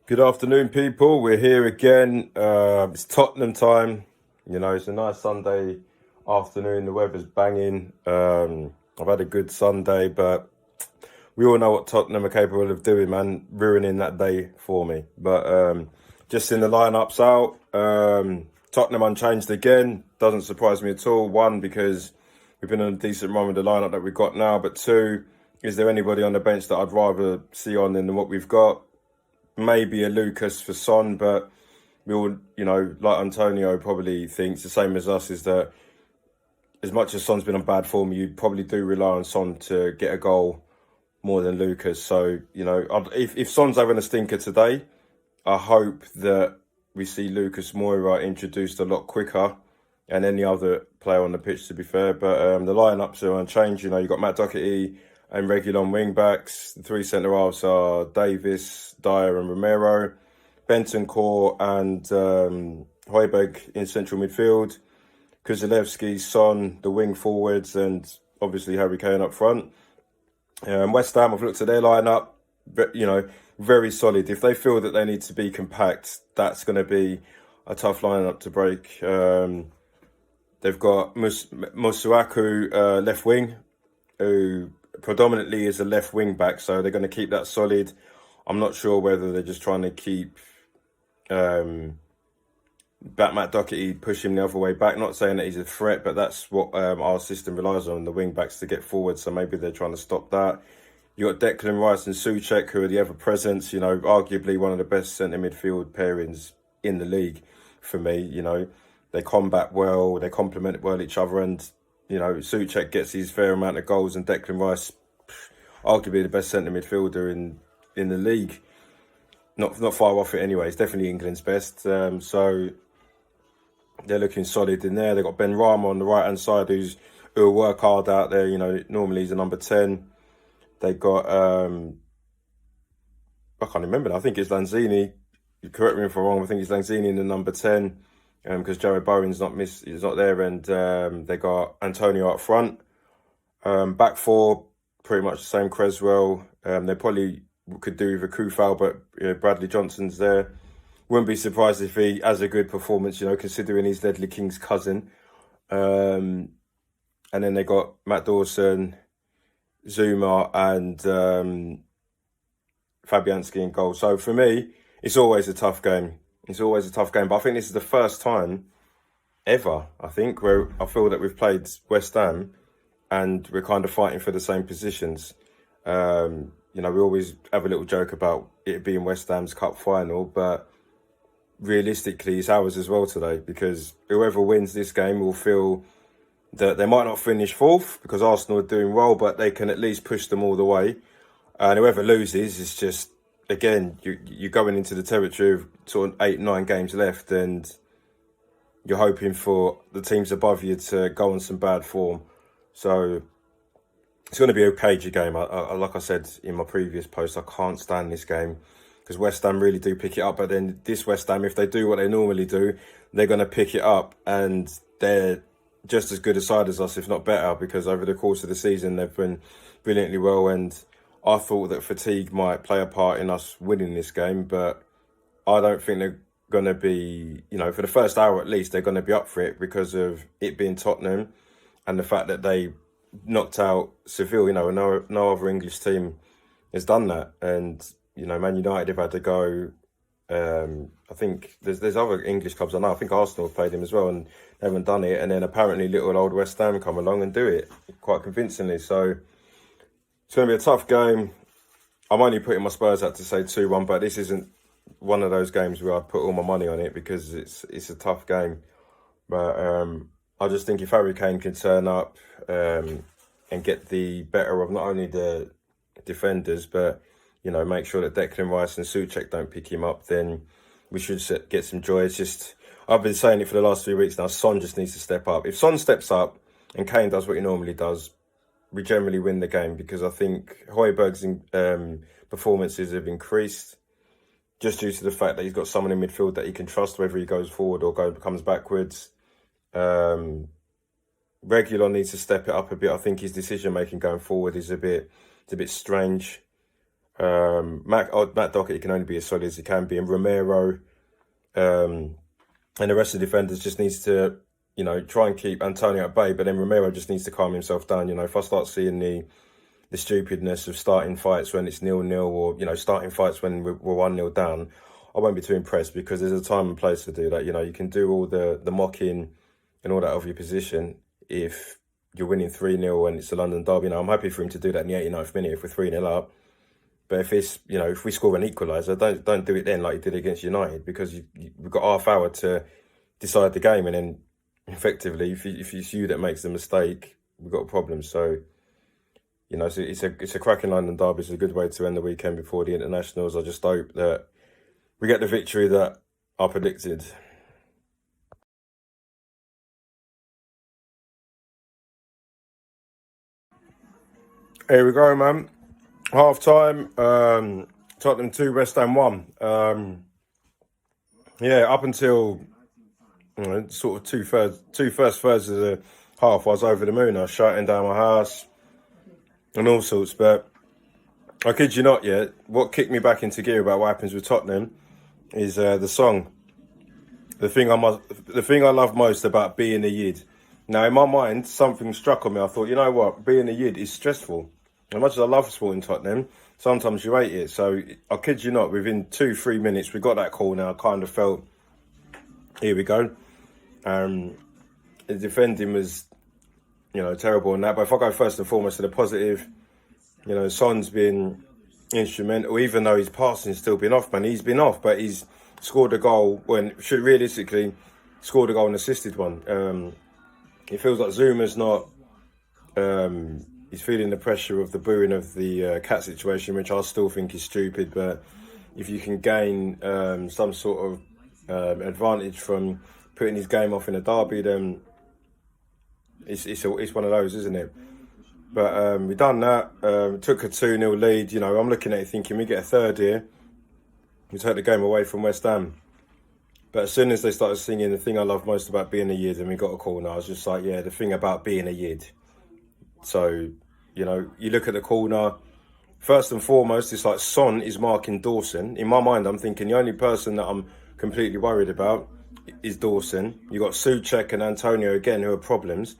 Good afternoon, people. We're here again. It's Tottenham time. It's a nice Sunday afternoon. The weather's banging. I've had a good Sunday, but we all know what Tottenham are capable of doing, man. Ruining that day for me. But just in the lineups out, Tottenham unchanged again. Doesn't surprise me at all. One, because we've been on a decent run with the lineup that we've got now. But two, is there anybody on the bench that I'd rather see on than what we've got? Maybe a Lucas for Son, but we all, like Antonio probably thinks the same as us, is that as much as Son's been on bad form, you probably do rely on Son to get a goal more than Lucas. So, if Son's having a stinker today, I hope that we see Lucas Moura introduced a lot quicker and any other player on the pitch, to be fair. But the lineups are unchanged. You've got Matt Doherty and Reguilon wing backs. The three centre halves are Davis, Dyer, and Romero. Bentancur and Højbjerg in central midfield. Kuzelewski, Son, the wing forwards, and obviously Harry Kane up front. West Ham, I've looked at their lineup, but very solid. If they feel that they need to be compact, that's going to be a tough lineup to break. They've got Masuaku left wing, who predominantly is a left wing back, so they're going to keep that solid. I'm not sure whether they're just trying to keep Matt Doherty, push him the other way back. Not saying that he's a threat, but that's what our system relies on, the wing backs to get forward, so maybe they're trying to stop that. You got Declan Rice and Souček, who are the ever-presents, arguably one of the best centre midfield pairings in the league for me. They combat well, they complement well each other, and Souček gets his fair amount of goals, and Declan Rice, arguably the best centre midfielder in the league. Not far off it anyway. It's definitely England's best. So they're looking solid in there. They've got Ben Rama on the right-hand side, who'll work hard out there. Normally he's a number 10. They got, I can't remember now. I think it's Lanzini. You correct me if I'm wrong. I think it's Lanzini in the number 10. Because Jared Bowen's he's not there, and they got Antonio up front. Back four, pretty much the same. Creswell. They probably could do with a Kufal, but Bradley Johnson's there. Wouldn't be surprised if he has a good performance, considering he's Ledley King's cousin. And then they got Matt Dawson, Zuma, and Fabianski in goal. So for me, it's always a tough game. It's always a tough game, but I think this is the first time ever, where I feel that we've played West Ham and we're kind of fighting for the same positions. We always have a little joke about it being West Ham's cup final, but realistically, it's ours as well today, because whoever wins this game will feel that they might not finish fourth because Arsenal are doing well, but they can at least push them all the way. And whoever loses is just, again, you're going into the territory of sort of 8-9 games left, and you're hoping for the teams above you to go on some bad form. So it's going to be a cagey game. Like I said in my previous post, I can't stand this game because West Ham really do pick it up. But then this West Ham, if they do what they normally do, they're going to pick it up, and they're just as good a side as us, if not better, because over the course of the season, they've been brilliantly well. And I thought that fatigue might play a part in us winning this game, but I don't think they're going to be, for the first hour at least, they're going to be up for it because of it being Tottenham and the fact that they knocked out Seville. No other English team has done that. And, Man United have had to go. I think there's other English clubs I know. I think Arsenal have played him as well, and they haven't done it. And then apparently little old West Ham come along and do it quite convincingly. So it's going to be a tough game. I'm only putting my Spurs out to say 2-1, but this isn't one of those games where I'd put all my money on it because it's a tough game. But I just think if Harry Kane can turn up and get the better of not only the defenders, but, make sure that Declan Rice and Souček don't pick him up, then we should get some joy. It's just, I've been saying it for the last 3 weeks now, Son just needs to step up. If Son steps up and Kane does what he normally does, we generally win the game, because I think Højbjerg's performances have increased just due to the fact that he's got someone in midfield that he can trust, whether he goes forward or comes backwards. Reguilon needs to step it up a bit. I think his decision making going forward is a bit strange. Matt Doherty can only be as solid as he can be, and Romero and the rest of the defenders just needs to, try and keep Antonio at bay. But then Romero just needs to calm himself down. If I start seeing the stupidness of starting fights when it's 0-0, or starting fights when we're 1-0 down, I won't be too impressed, because there's a time and place to do that. You can do all the mocking and all that of your position if you're winning 3-0 and it's a London derby. I'm happy for him to do that in the 89th minute if we're 3-0 up. But if it's, if we score an equaliser, don't do it then like you did against United, because we've got half hour to decide the game, and then effectively, if it's you that makes the mistake, we've got a problem. So, so it's a cracking London derby. It's a good way to end the weekend before the internationals. I just hope that we get the victory that I predicted. Here we go, man. Half time. Tottenham 2, West Ham 1. Up until sort of two first thirds of the half, I was over the moon. I was shutting down my house and all sorts. But I kid you not, yet. What kicked me back into gear about what happens with Tottenham is the song. The thing I love most about being a Yid. Now, in my mind, something struck on me. I thought, you know what, being a Yid is stressful. As much as I love supporting Tottenham, sometimes you hate it. So I kid you not, within 2-3 minutes, we got that call. Now I kind of felt, here we go. The defending was, terrible on that. But if I go first and foremost to the positive, Son's been instrumental, even though his passing's still been off, man. He's been off, but he's scored a goal when should realistically scored a goal and assisted one. It feels like Zuma's not. He's feeling the pressure of the booing of the cat situation, which I still think is stupid. But if you can gain some sort of advantage from putting his game off in a derby, then it's one of those, isn't it? But we done that. Took a 2-0 lead. I'm looking at it thinking we get a third here. We take the game away from West Ham. But as soon as they started singing the thing I love most about being a Yid, and we got a corner, I was just like, yeah, the thing about being a Yid. So, you look at the corner, first and foremost, it's like Son is marking Dawson. In my mind, I'm thinking the only person that I'm completely worried about is Dawson. You got Souček and Antonio again, who are problems.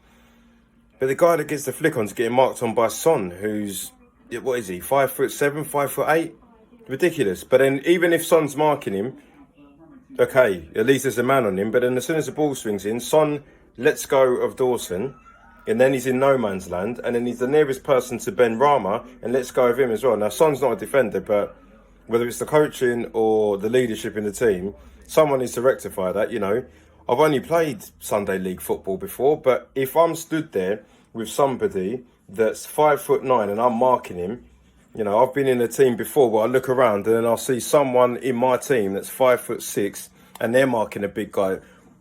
But the guy that gets the flick on's getting marked on by Son, who's, what is he, 5'7", 5'8"? Ridiculous. But then even if Son's marking him, okay, at least there's a man on him. But then as soon as the ball swings in, Son lets go of Dawson, and then he's in no man's land, and then he's the nearest person to Ben Rama and lets go of him as well. Now, Son's not a defender, but whether it's the coaching or the leadership in the team, someone needs to rectify that, I've only played Sunday League football before, but if I'm stood there with somebody that's 5'9" and I'm marking him, I've been in a team before where I look around and then I'll see someone in my team that's 5'6" and they're marking a big guy.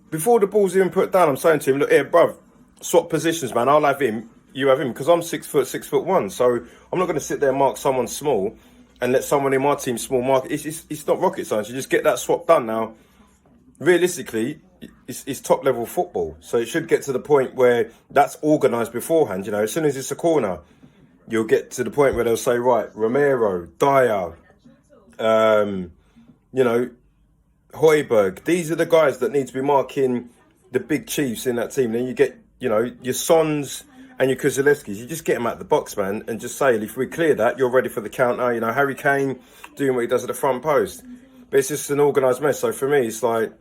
Before the ball's even put down, I'm saying to him, look here, bruv, swap positions, man. I'll have him, you have him, because I'm 6'1". So I'm not going to sit there and mark someone small and let someone in my team small mark. It's not rocket science. You just get that swap done. Now, realistically, it's top level football. So it should get to the point where that's organised beforehand. As soon as it's a corner, you'll get to the point where they'll say, right, Romero, Dyer, Højbjerg. These are the guys that need to be marking the big chiefs in that team. Then you get, your Sons and your Kuzelewskis. You just get them out the box, man, and just say, if we clear that, you're ready for the counter. Harry Kane doing what he does at the front post. But it's just an organised mess. So for me, it's like,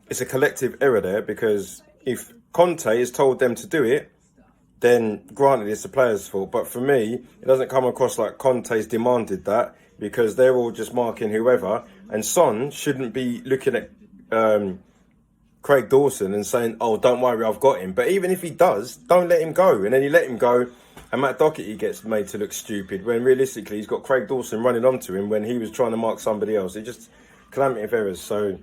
it's a collective error there, because if Conte has told them to do it, then granted it's the players' fault. But for me, it doesn't come across like Conte's demanded that, because they're all just marking whoever. And Son shouldn't be looking at Craig Dawson and saying, oh, don't worry, I've got him. But even if he does, don't let him go. And then you let him go, and Matt Doherty gets made to look stupid, when realistically he's got Craig Dawson running onto him when he was trying to mark somebody else. It just calamity of errors. So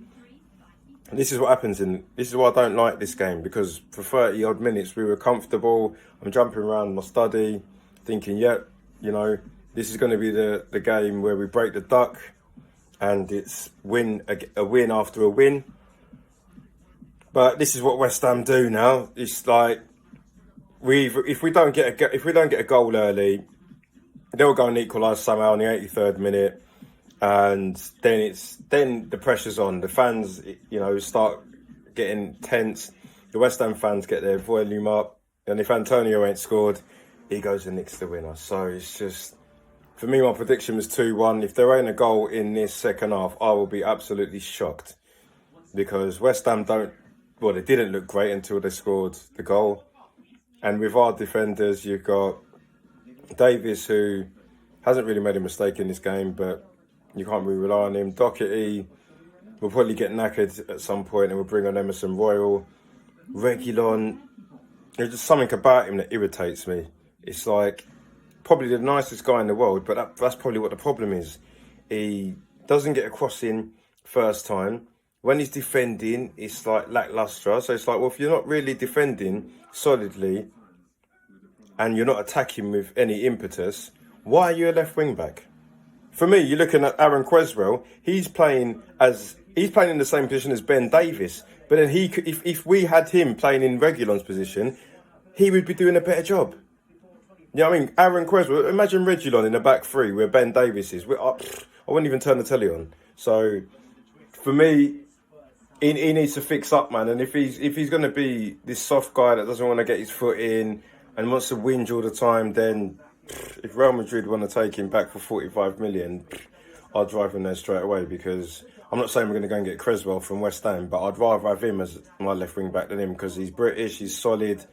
this is what happens, this is why I don't like this game, because for 30 odd minutes we were comfortable. I'm jumping around my study thinking, this is going to be the game where we break the duck, and it's a win after a win. But this is what West Ham do now. It's like if we don't get a goal early, they'll go and equalise somehow in the 83rd minute, and then the pressure's on. The fans, start getting tense. The West Ham fans get their volume up, and if Antonio ain't scored, he goes and nicks the winner. So it's just, for me, my prediction was 2-1. If there ain't a goal in this second half, I will be absolutely shocked, because West Ham they didn't look great until they scored the goal. And with our defenders, you've got Davis, who hasn't really made a mistake in this game, but you can't really rely on him. Doherty will probably get knackered at some point, and we'll bring on Emerson Royal. Reguilon, there's just something about him that irritates me. It's like, probably the nicest guy in the world, but that's probably what the problem is. He doesn't get a crossing first time. When he's defending, it's like lacklustre. So it's like, well, if you're not really defending solidly and you're not attacking with any impetus, why are you a left wing back? For me, you're looking at Aaron Cresswell. He's playing in the same position as Ben Davis. But then if we had him playing in Reguilon's position, he would be doing a better job. You know what I mean? Aaron Cresswell, imagine Reguilon in the back three where Ben Davis is. I wouldn't even turn the telly on. So for me, he needs to fix up, man. And if he's going to be this soft guy that doesn't want to get his foot in and wants to whinge all the time, then if Real Madrid want to take him back for 45 million, I'll drive him there straight away, because I'm not saying we're going to go and get Cresswell from West Ham, but I'd rather have him as my left wing back than him, because he's British, he's solid,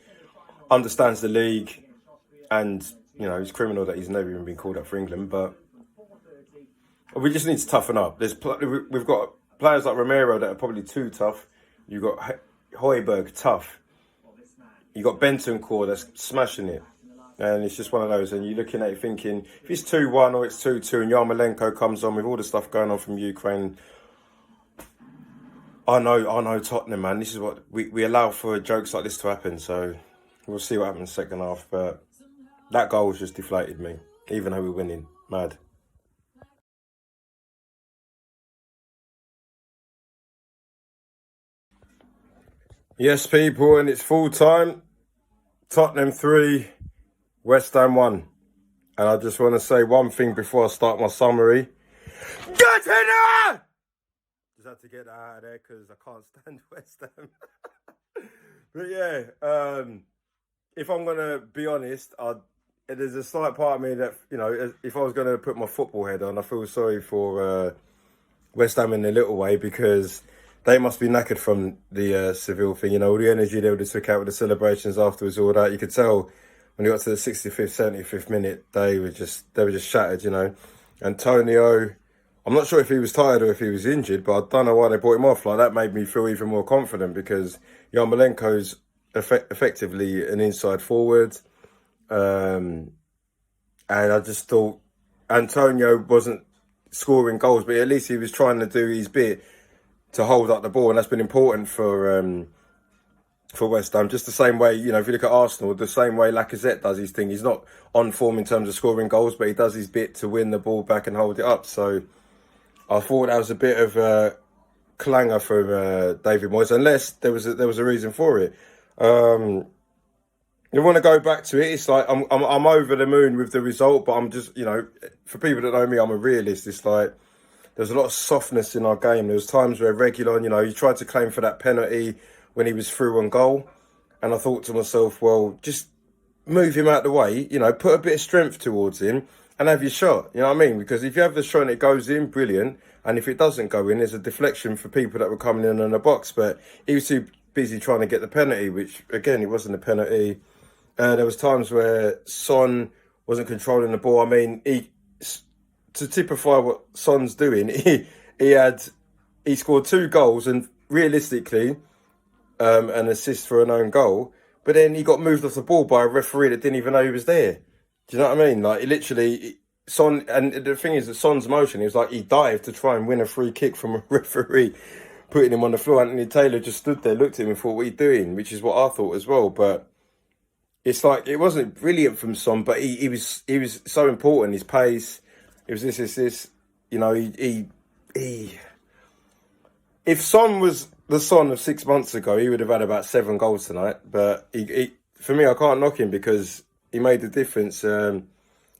understands the league, and, he's criminal that he's never even been called up for England. But we just need to toughen up. We've got players like Romero that are probably too tough. You've got Højbjerg, tough. You've got Bentancur that's smashing it. And it's just one of those, and you're looking at it thinking, if it's 2-1 or it's 2-2 and Yarmolenko comes on with all the stuff going on from Ukraine, I know Tottenham, man. This is what we allow for jokes like this to happen. So we'll see what happens second half. But that goal just deflated me, even though we're winning. Mad. Yes, people, and it's full time. Tottenham 3, West Ham 1. And I just want to say one thing before I start my summary. Get in there! Just had to get that out of there because I can't stand West Ham. But yeah, if I'm going to be honest, there's a slight part of me that, if I was going to put my football head on, I feel sorry for West Ham in a little way, because they must be knackered from the Seville thing. All the energy they would have took out with the celebrations afterwards, all that. You could tell when you got to the 65th, 75th minute, they were just shattered, Antonio, I'm not sure if he was tired or if he was injured, but I don't know why they brought him off. Like, that made me feel even more confident, because Yarmolenko's effectively an inside forward. And I just thought Antonio wasn't scoring goals, but at least he was trying to do his bit to hold up the ball, and that's been important for West Ham. Just the same way, if you look at Arsenal, the same way Lacazette does his thing. He's not on form in terms of scoring goals, but he does his bit to win the ball back and hold it up. So I thought that was a bit of a clanger from David Moyes, unless there was a reason for it. You want to go back to it, it's like I'm over the moon with the result, but I'm just, for people that know me, I'm a realist. It's like there's a lot of softness in our game. There was times where Reguilon, he tried to claim for that penalty when he was through on goal, and I thought to myself, well, just move him out the way, put a bit of strength towards him and have your shot. You know what I mean? Because if you have the shot and it goes in, brilliant. And if it doesn't go in, there's a deflection for people that were coming in the box. But he was too busy trying to get the penalty, which, again, it wasn't a penalty. There was times where Son wasn't controlling the ball. I mean, to typify what Son's doing, he scored 2 goals and realistically an assist for an own goal. But then he got moved off the ball by a referee that didn't even know he was there. Do you know what I mean? Like, Son, and the thing is that Son's motion, it was like he dived to try and win a free kick from a referee, putting him on the floor. Anthony Taylor just stood there, looked at him and thought, what are you doing? Which is what I thought as well. But it's like, it wasn't brilliant from Son, but he was so important. His pace, it was this. If Son was the Son of 6 months ago, he would have had about 7 goals tonight. But for me, I can't knock him because he made the difference.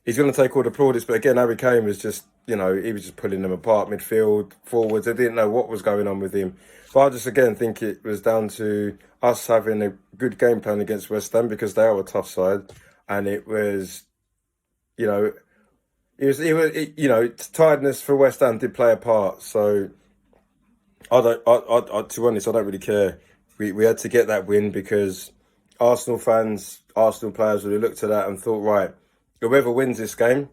he's going to take all the plaudits. But again, Harry Kane was just, he was just pulling them apart, midfield, forwards. They didn't know what was going on with him. But I just, again, think it was down to us having a good game plan against West Ham because they are a tough side. And it was, tiredness for West Ham did play a part. So to be honest, I don't really care. We had to get that win because Arsenal fans, Arsenal players would have looked at that and thought, right, whoever wins this game,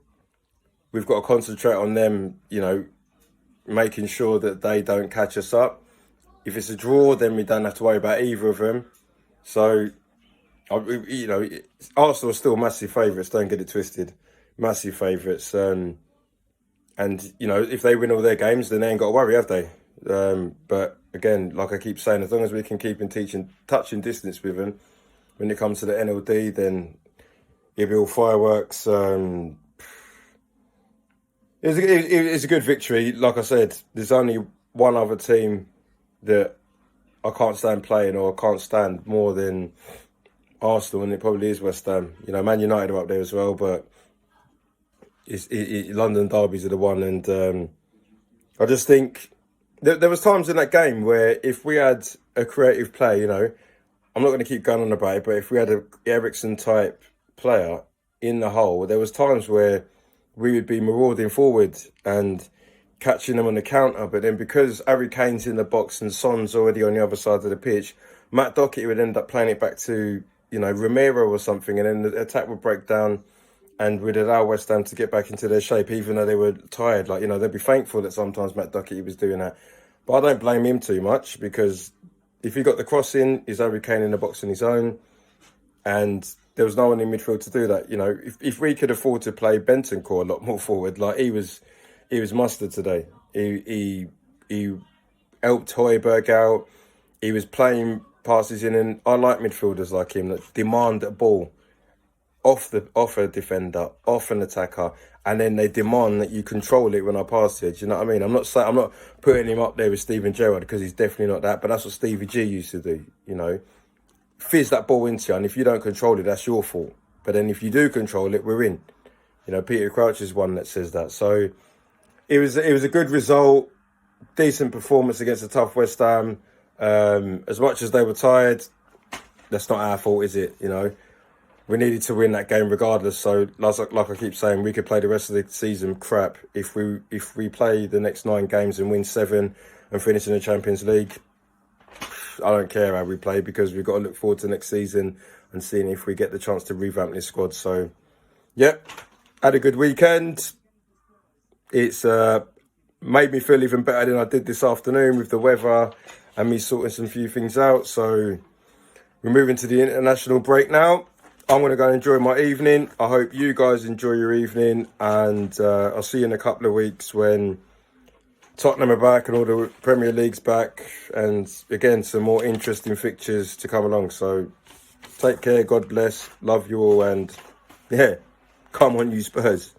we've got to concentrate on them, making sure that they don't catch us up. If it's a draw, then we don't have to worry about either of them. So, Arsenal are still massive favourites, don't get it twisted. Massive favourites. And, if they win all their games, then they ain't got to worry, have they? But again, like I keep saying, as long as we can keep in touching distance with them, when it comes to the NLD, then it'll be all fireworks. It was a good victory. Like I said, there's only one other team that I can't stand playing, or I can't stand more than Arsenal, and it probably is West Ham. Man United are up there as well, but London derbies are the one. And I just think there was times in that game where if we had a creative play, I'm not going to keep going on about it, but if we had a Eriksen type player in the hole, there was times where we would be marauding forward and catching them on the counter. But then because Harry Kane's in the box and Son's already on the other side of the pitch, Matt Doherty would end up playing it back to, Romero or something, and then the attack would break down and we'd allow West Ham to get back into their shape, even though they were tired. They'd be thankful that sometimes Matt Doherty was doing that. But I don't blame him too much, because if he got the cross in, is Harry Kane in the box on his own, and there was no one in midfield to do that. If we could afford to play Bentancur a lot more forward, like he was mustard today. He helped Højbjerg out. He was playing passes in, and I like midfielders like him that demand a ball off a defender, off an attacker, and then they demand that you control it when I pass it. Do you know what I mean? I'm not putting him up there with Steven Gerrard, because he's definitely not that, but that's what Stevie G used to do, fizz that ball into you, and if you don't control it, that's your fault. But then if you do control it, we're in. Peter Crouch is one that says that. So it was a good result, decent performance against a tough West Ham. As much as they were tired, that's not our fault, is it? We needed to win that game regardless. So like I keep saying, we could play the rest of the season crap. If we play the next 9 games and win 7 and finish in the Champions League, I don't care how we play, because we've got to look forward to next season and seeing if we get the chance to revamp this squad. So, yep, had a good weekend. It's made me feel even better than I did this afternoon with the weather and me sorting some few things out. So we're moving to the international break now. I'm going to go and enjoy my evening. I hope you guys enjoy your evening, and I'll see you in a couple of weeks when Tottenham are back and all the Premier League's back, and again, some more interesting fixtures to come along. So take care, God bless, love you all, and yeah, come on you Spurs.